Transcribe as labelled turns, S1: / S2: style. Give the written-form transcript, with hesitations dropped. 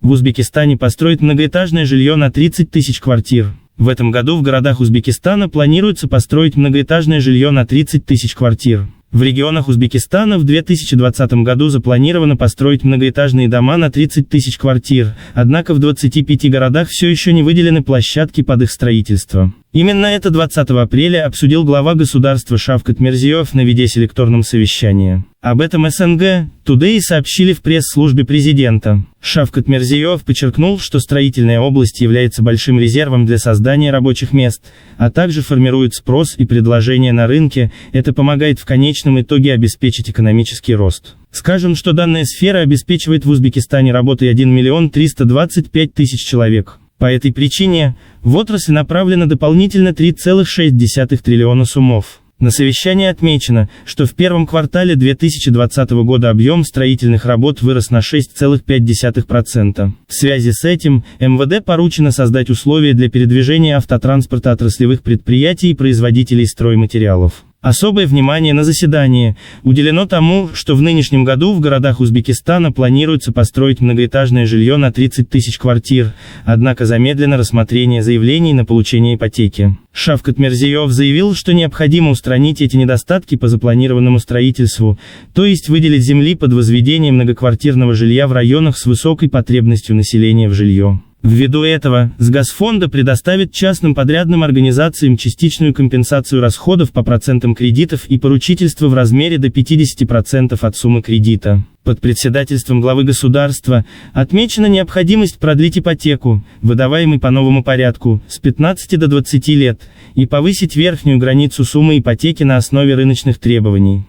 S1: В Узбекистане построят многоэтажное жилье на 30 тысяч квартир. В этом году в городах Узбекистана планируется построить многоэтажное жилье на 30 тысяч квартир. В регионах Узбекистана в 2020 году запланировано построить многоэтажные дома на 30 тысяч квартир, однако в 25 городах все еще не выделены площадки под их строительство. Именно это 20 апреля обсудил глава государства Шавкат Мирзиёев на видеоселекторном совещании. Об этом СНГ Today сообщили в пресс-службе президента. Шавкат Мирзиёев подчеркнул, что строительная область является большим резервом для создания рабочих мест, а также формирует спрос и предложение на рынке, это помогает в конечном итоге обеспечить экономический рост. Скажем, что данная сфера обеспечивает в Узбекистане работой 1 миллион 325 тысяч человек. По этой причине в отрасль направлено дополнительно 3,6 триллиона сумов. На совещании отмечено, что в первом квартале 2020 года объем строительных работ вырос на 6,5%. В связи с этим, МВД поручено создать условия для передвижения автотранспорта отраслевых предприятий и производителей стройматериалов. Особое внимание на заседании уделено тому, что в нынешнем году в городах Узбекистана планируется построить многоэтажное жилье на 30 тысяч квартир, однако замедлено рассмотрение заявлений на получение ипотеки. Шавкат Мирзиёев заявил, что необходимо устранить эти недостатки по запланированному строительству, то есть выделить земли под возведение многоквартирного жилья в районах с высокой потребностью населения в жилье. Ввиду этого, с Газфонда предоставит частным подрядным организациям частичную компенсацию расходов по процентам кредитов и поручительство в размере до 50% от суммы кредита. Под председательством главы государства отмечена необходимость продлить ипотеку, выдаваемой по новому порядку, с 15 до 20 лет, и повысить верхнюю границу суммы ипотеки на основе рыночных требований.